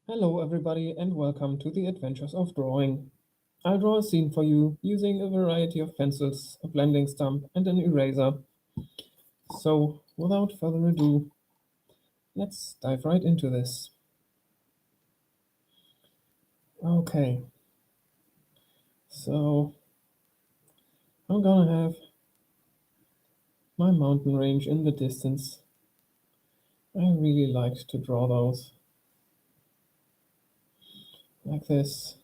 Hello, everybody, and welcome to the Adventures of Drawing. I'll draw a scene for you using a variety of pencils, a blending stump, and an eraser. So, without further ado, let's dive right into this. Okay, so I'm gonna have my mountain range in the distance. I really liked to draw those like this,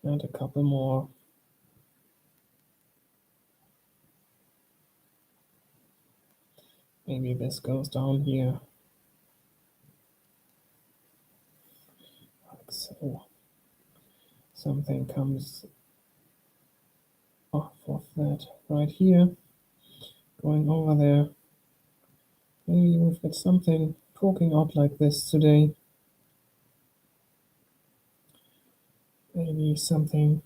and a couple more. Maybe this goes down here, like so. Something comes off of that right here, going over there. Maybe we've got something poking out like this today. Maybe something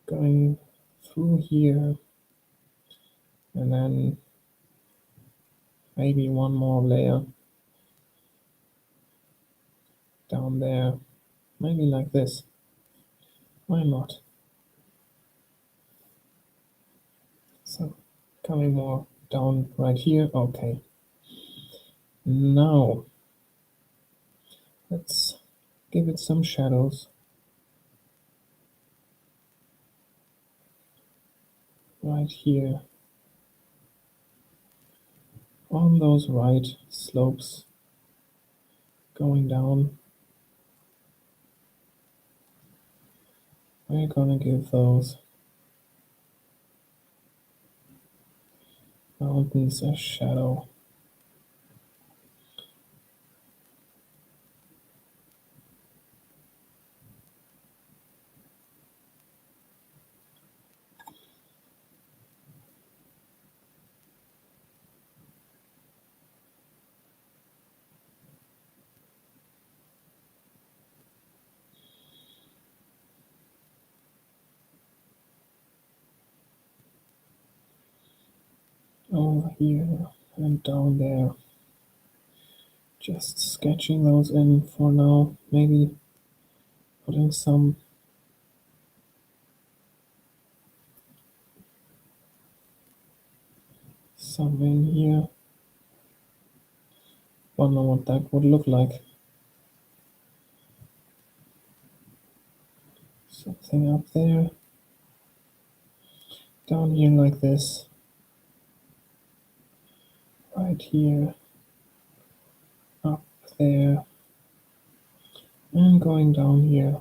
going through here, and then maybe one more layer down there. Maybe like this. Why not? So coming more down right here. Okay. Now let's give it some shadows right here on those right slopes going down. We're gonna give those mountains a shadow. Over here and down there. Just sketching those in for now. Maybe putting some in here. Wonder what that would look like. Something up there. Down here like this. Right here. Up there. And going down here.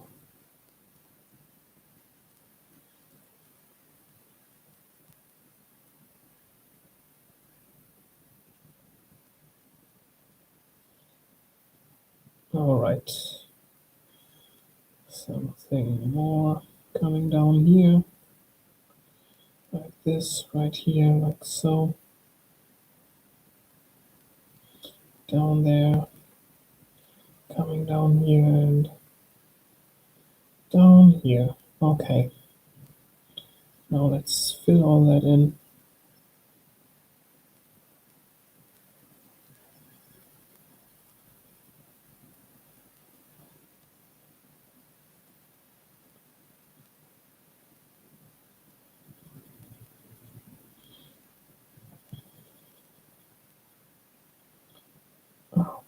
Alright. Something more coming down here. Like this, right here, like so. Down there. Coming down here and down here. Okay. Now let's fill all that in.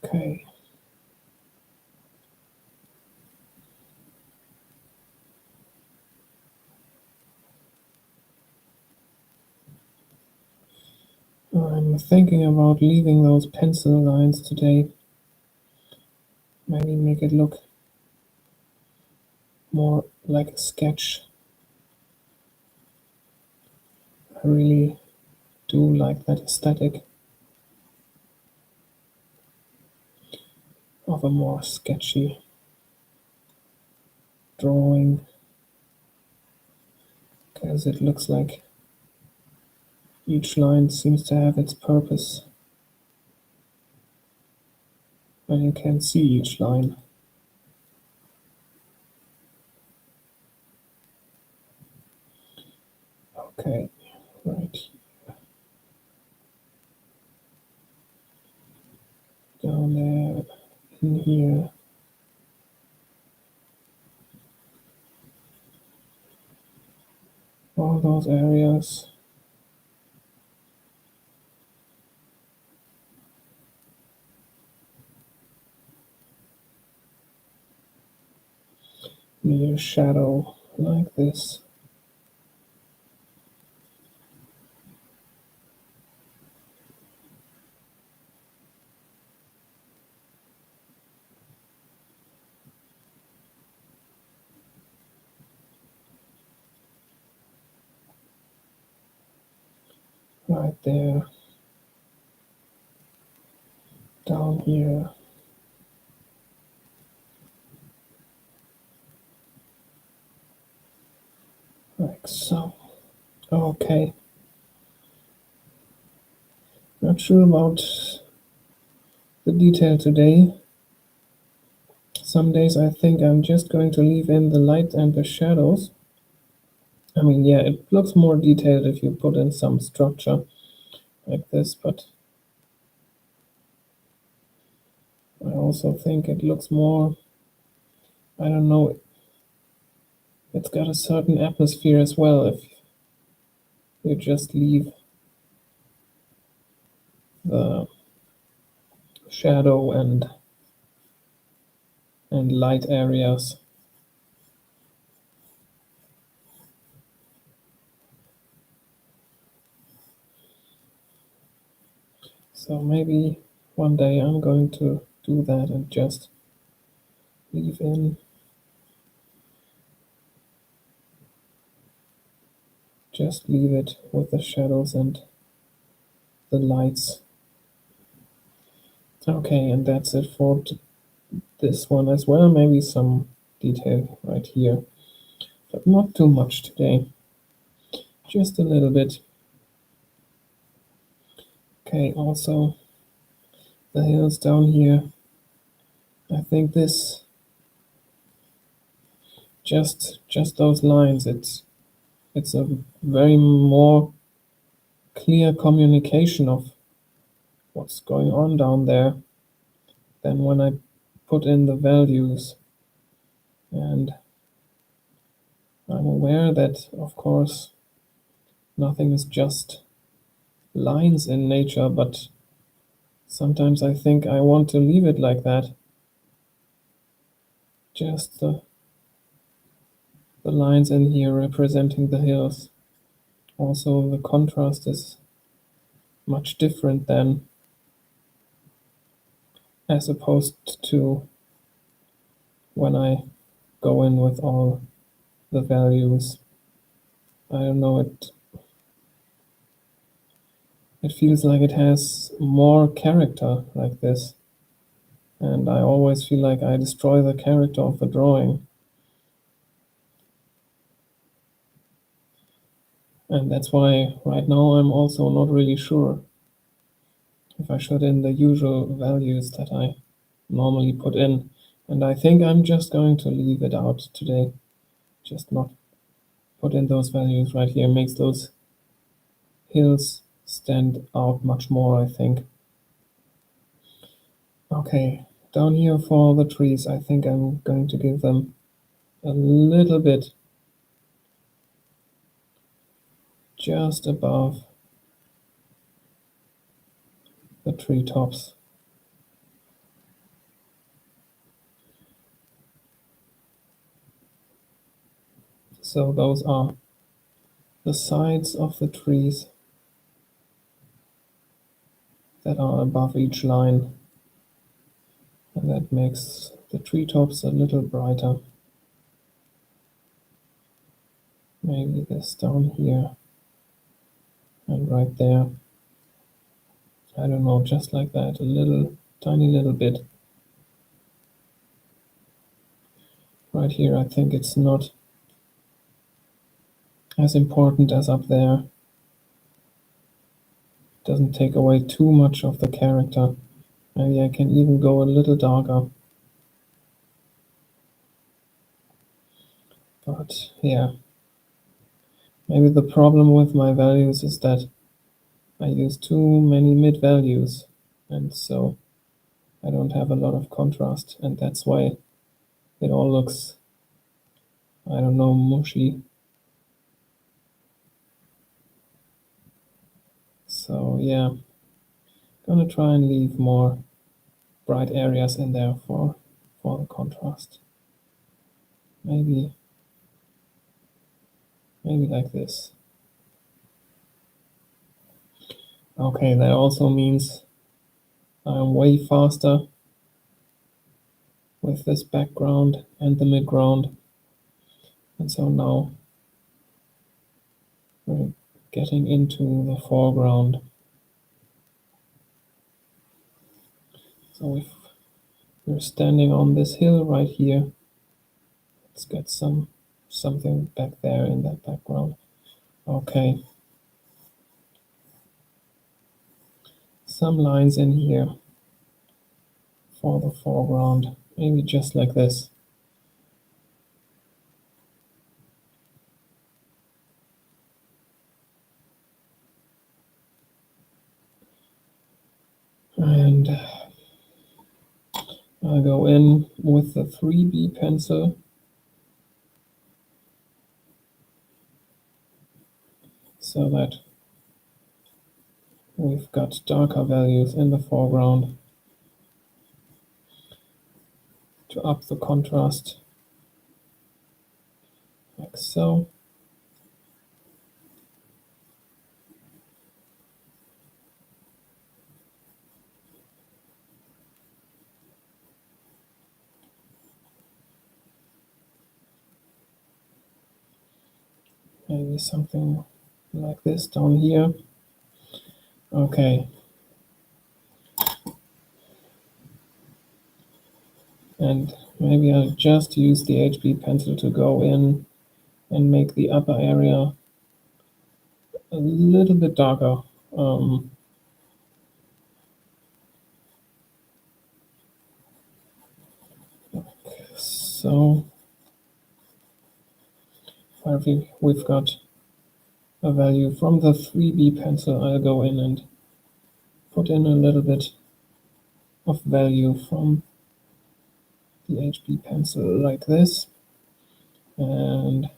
Okay. I'm thinking about leaving those pencil lines today. Maybe make it look more like a sketch. I really do like that aesthetic of a more sketchy drawing, because it looks like each line seems to have its purpose when you can see each line. Okay, right here, down there in here. All those areas. Near shadow, like this. Right there. Down here. Like so. Okay. Not sure about the detail today. Some days I think I'm just going to leave in the light and the shadows. I mean, yeah, it looks more detailed if you put in some structure like this, but I also think it looks more, I don't know, it's got a certain atmosphere as well if you just leave the shadow and light areas. So maybe one day I'm going to do that and just leave in just leave it with the shadows and the lights. Okay, and that's it for this one as well. Maybe some detail right here, but not too much today. Just a little bit. Okay, also the hills down here. I think this just those lines. It's a very more clear communication of what's going on down there than when I put in the values. And I'm aware that, of course, nothing is just lines in nature, but sometimes I think I want to leave it like that. Just the lines in here representing the hills. Also, the contrast is much different than as opposed to when I go in with all the values. I don't know, it feels like it has more character like this. And I always feel like I destroy the character of the drawing. And that's why right now I'm also not really sure if I should in the usual values that I normally put in. And I think I'm just going to leave it out today. Just not put in those values right here. Makes those hills stand out much more, I think. Okay, down here for the trees, I think I'm going to give them a little bit just above the treetops. So those are the sides of the trees that are above each line. And that makes the treetops a little brighter. Maybe this down here and right there. I don't know, just like that, a little, tiny little bit. Right here, I think it's not as important as up there. Doesn't take away too much of the character. Maybe I can even go a little darker. But yeah, maybe the problem with my values is that I use too many mid values, and so I don't have a lot of contrast, and that's why it all looks, I don't know, mushy. So yeah, gonna try and leave more bright areas in there for the contrast. Maybe like this. Okay, that also means I'm way faster with this background and the midground. And so now we're getting into the foreground. So if we're standing on this hill right here, let's get something back there in that background. Okay. Some lines in here for the foreground, maybe just like this. And I'll go in with the 3B pencil. So that we've got darker values in the foreground to up the contrast, like so. Maybe something like this down here. Okay. And maybe I'll just use the HB pencil to go in and make the upper area a little bit darker. So we've got a value from the 3B pencil. I'll go in and put in a little bit of value from the HB pencil like this. And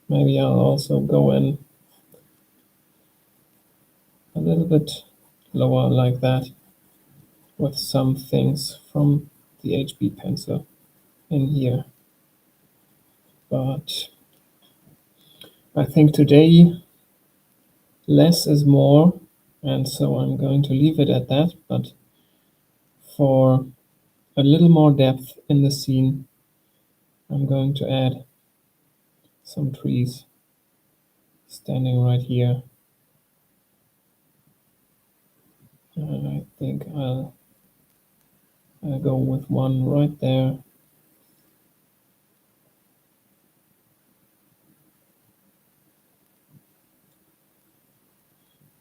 maybe I'll also go in a little bit lower like that with some things from the HB pencil in here. But I think today less is more, and so I'm going to leave it at that. But for a little more depth in the scene, I'm going to add some trees standing right here. And I think I'll go with one right there.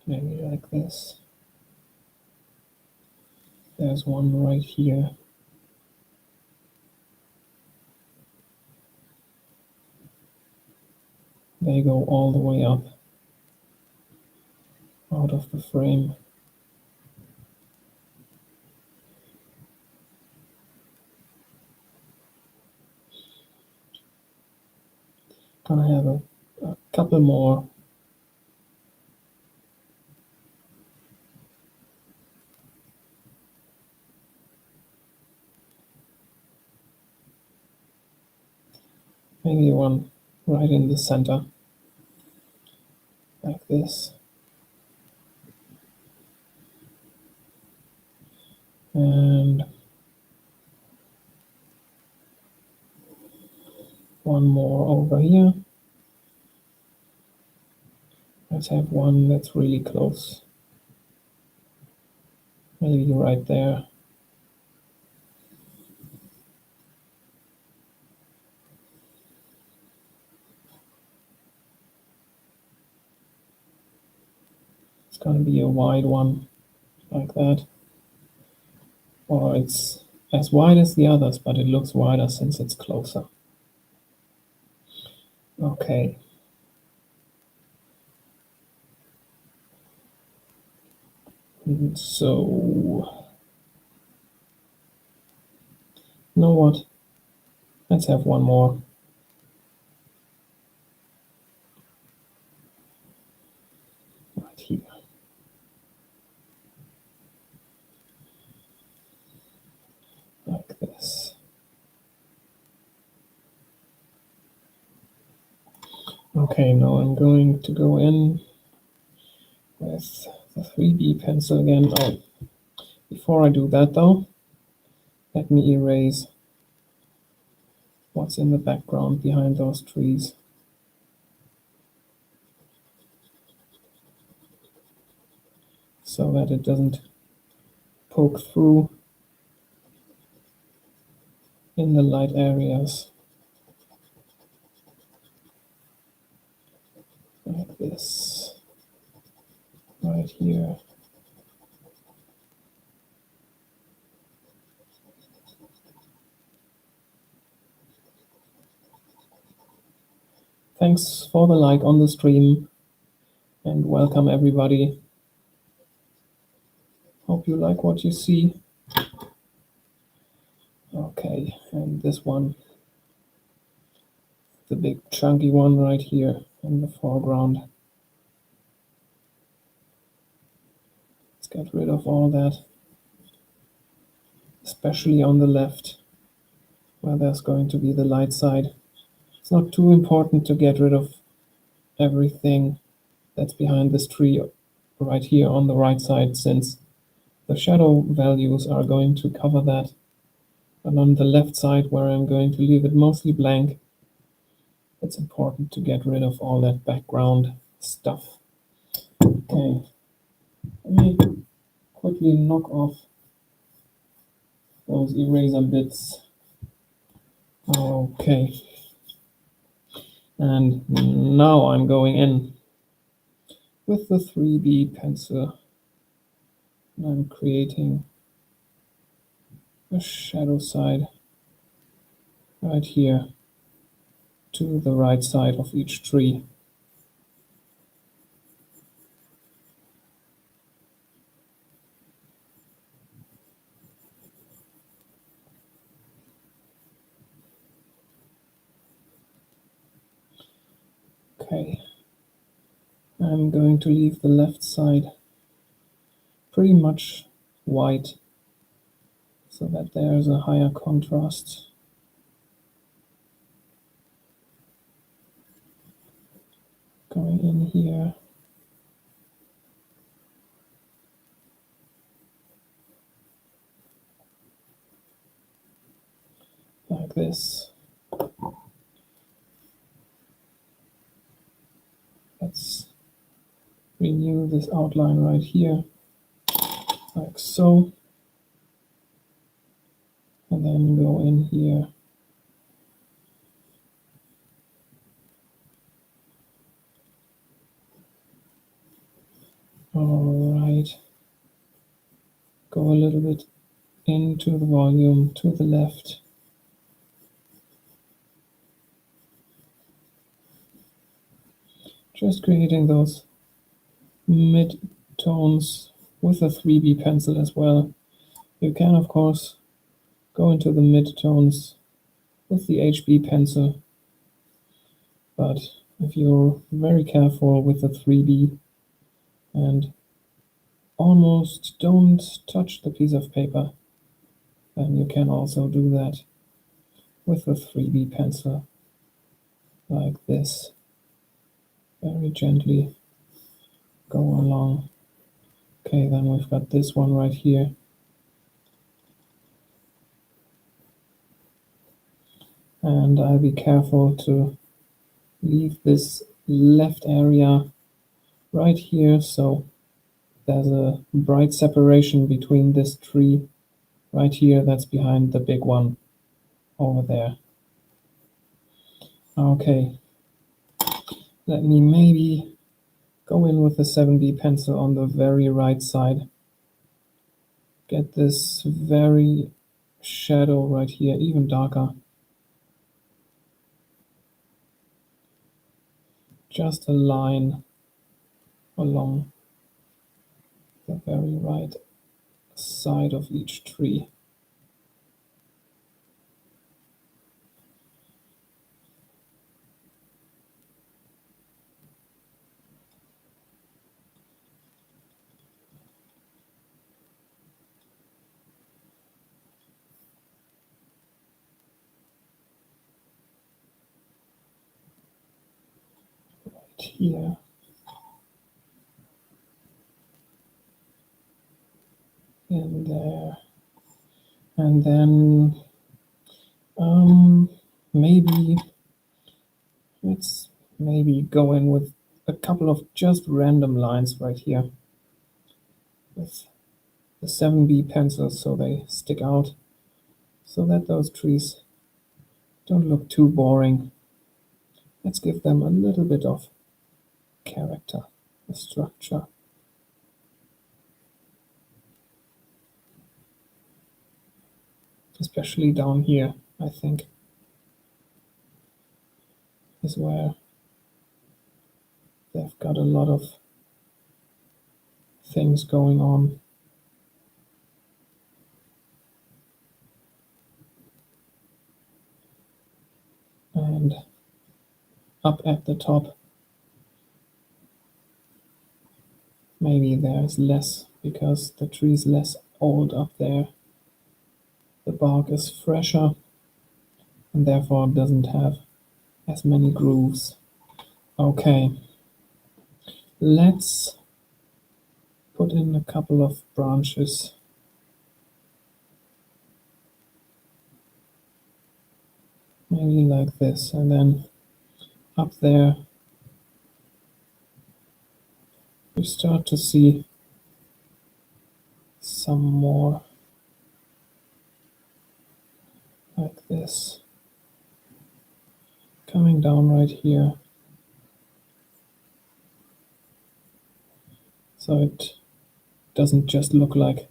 Maybe like this. There's one right here. They go all the way up out of the frame. Gonna have a couple more. Maybe one right in the center, like this. And one more over here. Let's have one that's really close. Maybe right there. It's gonna be a wide one, like that. Or it's as wide as the others, but it looks wider since it's closer. Okay. So You know what? Let's have one more. Right here. Like this. Okay, now I'm going to go in with the 3B pencil again. Oh, before I do that though, let me erase what's in the background behind those trees. So that it doesn't poke through in the light areas. Like this. Right here. Thanks for the like on the stream and welcome everybody. Hope you like what you see. Okay, and this one, the big chunky one right here in the foreground. Let's get rid of all that, especially on the left where there's going to be the light side. It's not too important to get rid of everything that's behind this tree right here on the right side, since the shadow values are going to cover that. And on the left side, where I'm going to leave it mostly blank, it's important to get rid of all that background stuff. Okay, let me quickly knock off those eraser bits. Okay, and now I'm going in with the 3B pencil. I'm creating a shadow side right here to the right side of each tree. Okay, I'm going to leave the left side pretty much white so that there's a higher contrast. Going in here. Like this. Let's renew this outline right here, like so. And then go in here. All right. Go a little bit into the volume to the left. Just creating those mid-tones with a 3B pencil as well. You can, of course, go into the mid-tones with the HB pencil, but if you're very careful with the 3B and almost don't touch the piece of paper, then you can also do that with a 3B pencil, like this. Very gently go along. Okay, then we've got this one right here. And I'll be careful to leave this left area right here, so there's a bright separation between this tree right here that's behind the big one over there. Okay, let me maybe go in with the 7B pencil on the very right side. Get this very shadow right here, even darker. Just a line along the very right side of each tree. here. In there. And then maybe let's go in with a couple of just random lines right here with the 7B pencils so they stick out, so that those trees don't look too boring. Let's give them a little bit of character, a structure. Especially down here, I think, is where they've got a lot of things going on. And up at the top, maybe there's less because the tree's less old up there. The bark is fresher and therefore doesn't have as many grooves. Okay, let's put in a couple of branches. Maybe like this, and then up there we start to see some more like this coming down right here, so it doesn't just look like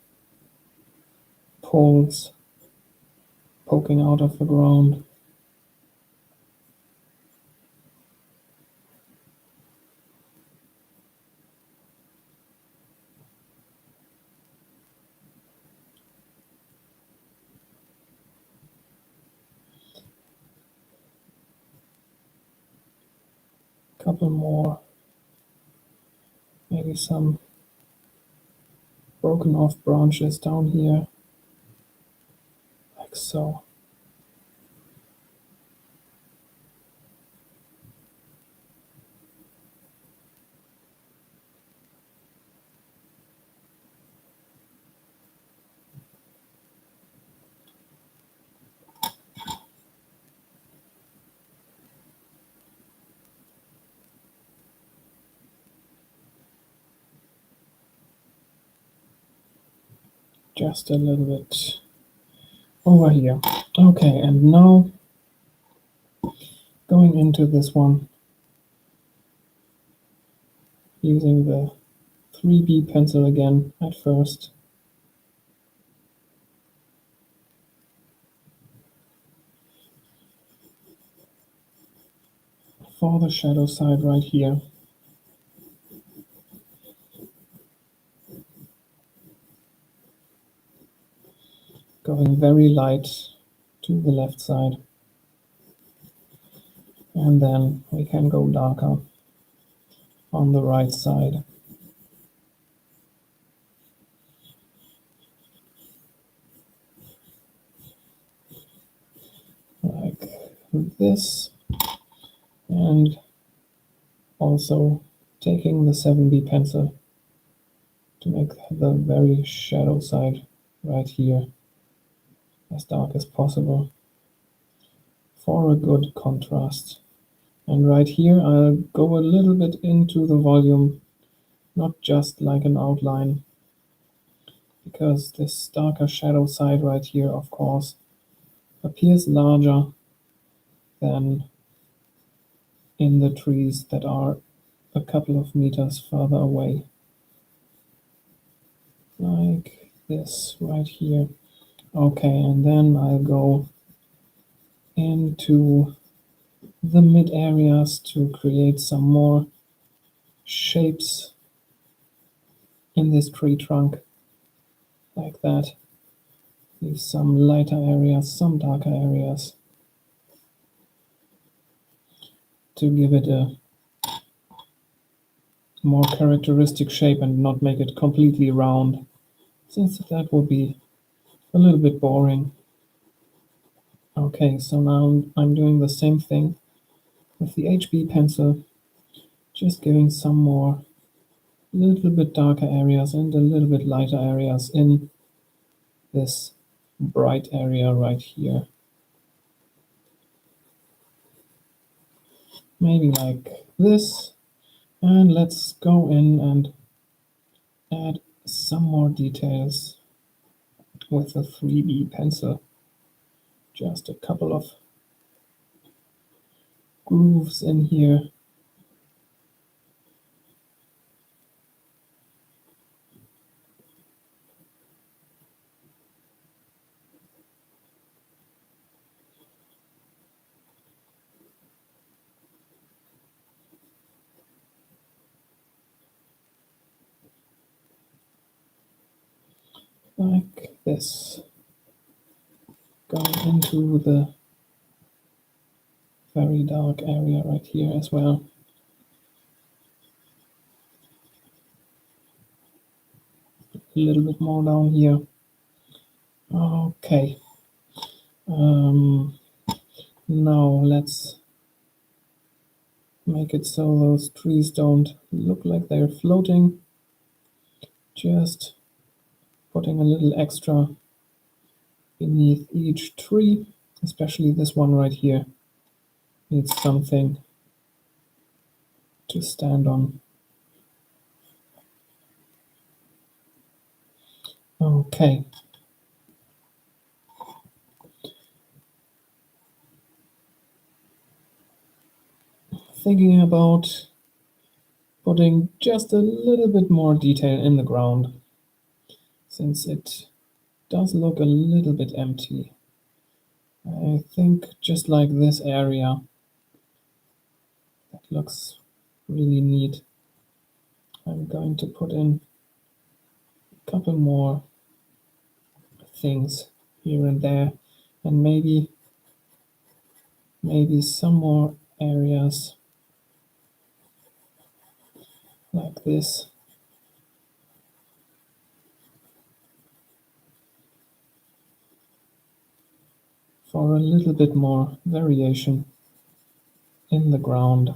poles poking out of the ground. Couple more, maybe some broken off branches down here, like so. Just a little bit over here. Okay, and now going into this one, using the 3B pencil again at first. For the shadow side right here. Going very light to the left side. And then we can go darker on the right side. Like this. And also taking the 7B pencil to make the very shadow side right here as dark as possible for a good contrast. And right here I'll go a little bit into the volume, not just like an outline, because this darker shadow side right here, of course, appears larger than in the trees that are a couple of meters further away. Like this right here. Okay, and then I'll go into the mid areas to create some more shapes in this tree trunk, like that. Leave some lighter areas, some darker areas, to give it a more characteristic shape and not make it completely round, since that would be a little bit boring. Okay, so now I'm doing the same thing with the HB pencil, Just giving some more little bit darker areas and a little bit lighter areas in this bright area right here. Maybe like this. And let's go in and add some more details with a 3B pencil. Just a couple of grooves in here. Like this. Going into the very dark area right here as well. A little bit more down here. Okay. Now let's make it so those trees don't look like they're floating. Just putting a little extra beneath each tree, especially this one right here. Needs something to stand on. Okay. Thinking about putting just a little bit more detail in the ground, since it does look a little bit empty. I think just like this area, that looks really neat. I'm going to put in a couple more things here and there, and maybe some more areas like this. For a little bit more variation in the ground.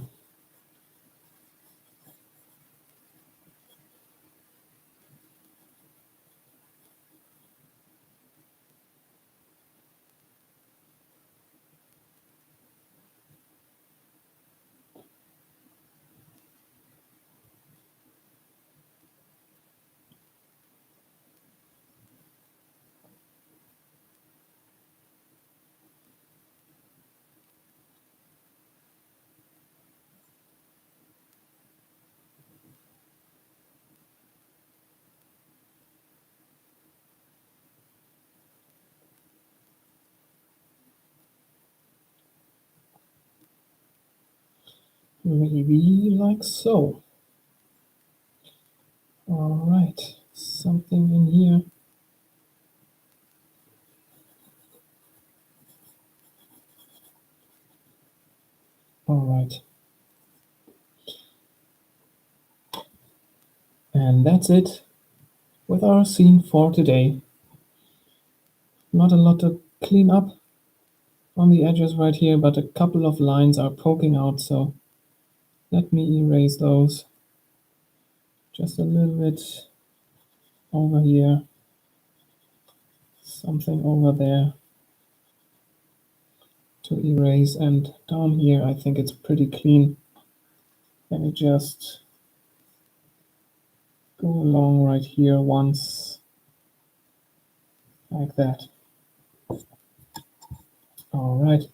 Maybe like so. All right, something in here. All right. And that's it with our scene for today. Not a lot to clean up on the edges right here, but a couple of lines are poking out, so let me erase those. Just a little bit over here, something over there to erase, and down here I think it's pretty clean. Let me just go along right here once, like that. All right.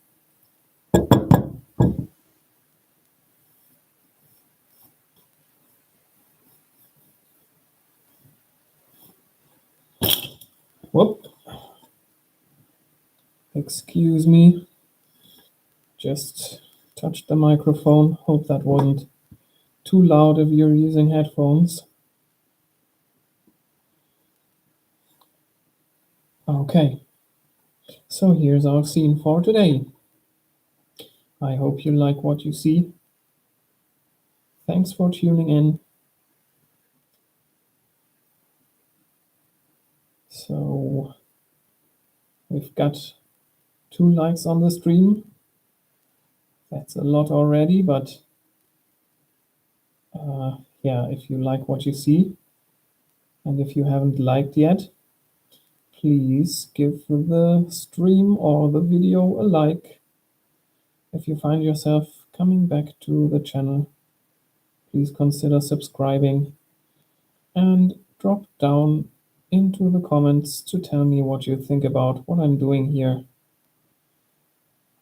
Whoop. Excuse me. Just touched the microphone. Hope that wasn't too loud if you're using headphones. Okay. So here's our scene for today. I hope you like what you see. Thanks for tuning in. So we've got 2 likes on the stream. That's a lot already, but Yeah, if you like what you see, and if you haven't liked yet, please give the stream or the video a like. If you find yourself coming back to the channel, please consider subscribing and drop down into the comments to tell me what you think about what I'm doing here.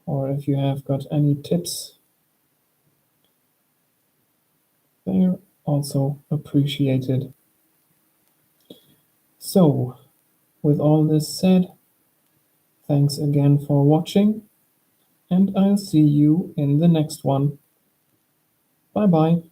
Or if you have got any tips, they're also appreciated. So, with all this said, thanks again for watching, and I'll see you in the next one. Bye bye.